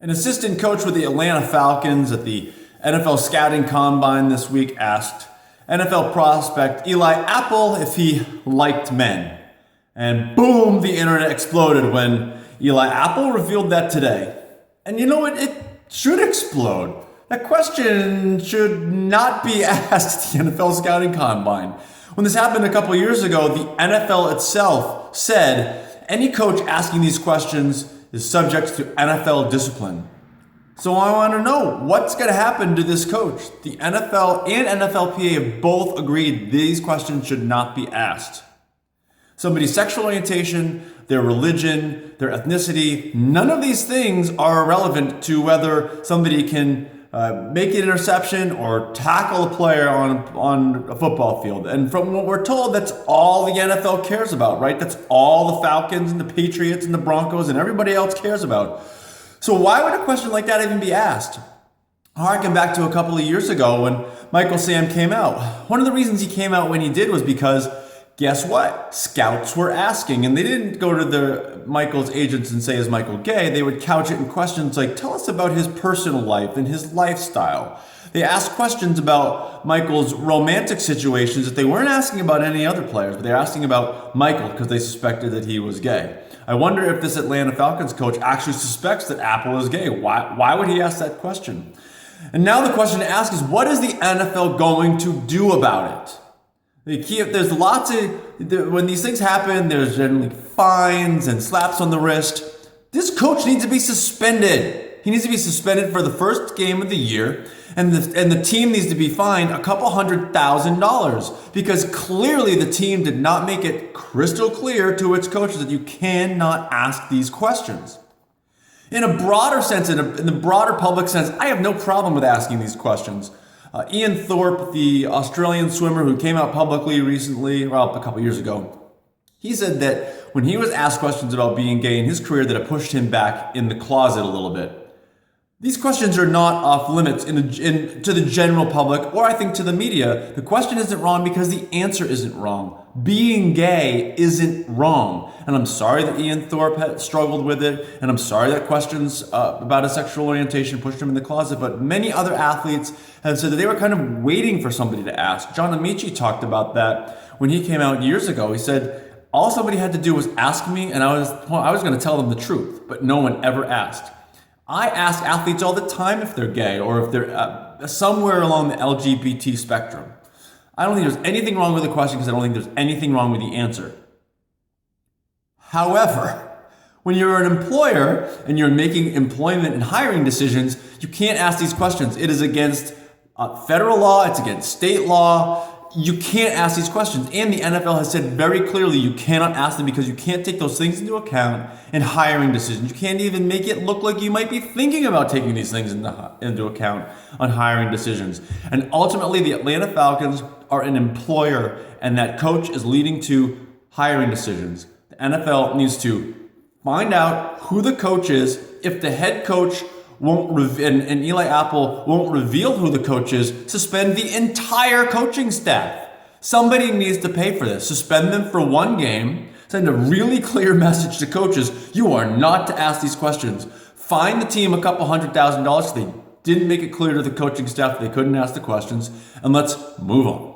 An assistant coach with the Atlanta Falcons at the NFL Scouting Combine this week asked NFL prospect Eli Apple if he liked men. And boom, the internet exploded when Eli Apple revealed that today. And you know what? It should explode. That question should not be asked at the NFL Scouting Combine. When this happened a couple years ago, the NFL itself said any coach asking these questions is subject to NFL discipline. So I want to know what's going to happen to this coach. The NFL and NFLPA have both agreed these questions should not be asked. Somebody's sexual orientation, their religion, their ethnicity, none of these things are relevant to whether somebody can make an interception or tackle a player on a football field. And from what we're told, that's all the NFL cares about, right? That's all the Falcons and the Patriots and the Broncos and everybody else cares about. So why would a question like that even be asked? Harken back to a couple of years ago when Michael Sam came out. One of the reasons he came out when he did was because guess what? Scouts were asking, and they didn't go to Michael's agents and say, is Michael gay? They would couch it in questions like, tell us about his personal life and his lifestyle. They asked questions about Michael's romantic situations that they weren't asking about any other players, but they're asking about Michael because they suspected that he was gay. I wonder if this Atlanta Falcons coach actually suspects that Apple is gay. Why would he ask that question? And now the question to ask is, what is the NFL going to do about it? There's lots of, when these things happen, there's generally fines and slaps on the wrist. This coach needs to be suspended. He needs to be suspended for the first game of the year, and the team needs to be fined $200,000 because clearly the team did not make it crystal clear to its coaches that you cannot ask these questions. In a broader sense, in the broader public sense, I have no problem with asking these questions. Ian Thorpe, the Australian swimmer who came out publicly recently, well, a couple years ago, he said that when he was asked questions about being gay in his career, that it pushed him back in the closet a little bit. These questions are not off limits to the general public, or I think to the media. The question isn't wrong because the answer isn't wrong. Being gay isn't wrong. And I'm sorry that Ian Thorpe had struggled with it, and I'm sorry that questions about his sexual orientation pushed him in the closet, but many other athletes have said that they were kind of waiting for somebody to ask. John Amici talked about that when he came out years ago. He said, all somebody had to do was ask me, and I was going to tell them the truth, but no one ever asked. I ask athletes all the time if they're gay or if they're somewhere along the LGBT spectrum. I don't think there's anything wrong with the question because I don't think there's anything wrong with the answer. However, when you're an employer and you're making employment and hiring decisions, you can't ask these questions. It is against federal law. It's against state law. You can't ask these questions. And the NFL has said very clearly you cannot ask them because you can't take those things into account in hiring decisions. You can't even make it look like you might be thinking about taking these things into account on hiring decisions. And ultimately, the Atlanta Falcons are an employer, and that coach is leading to hiring decisions. The NFL needs to find out who the coach is. If the head coach and Eli Apple won't reveal who the coach is, suspend the entire coaching staff. Somebody needs to pay for this. Suspend them for one game. Send a really clear message to coaches. You are not to ask these questions. Fine the team $200,000 because they didn't make it clear to the coaching staff they couldn't ask the questions. And let's move on.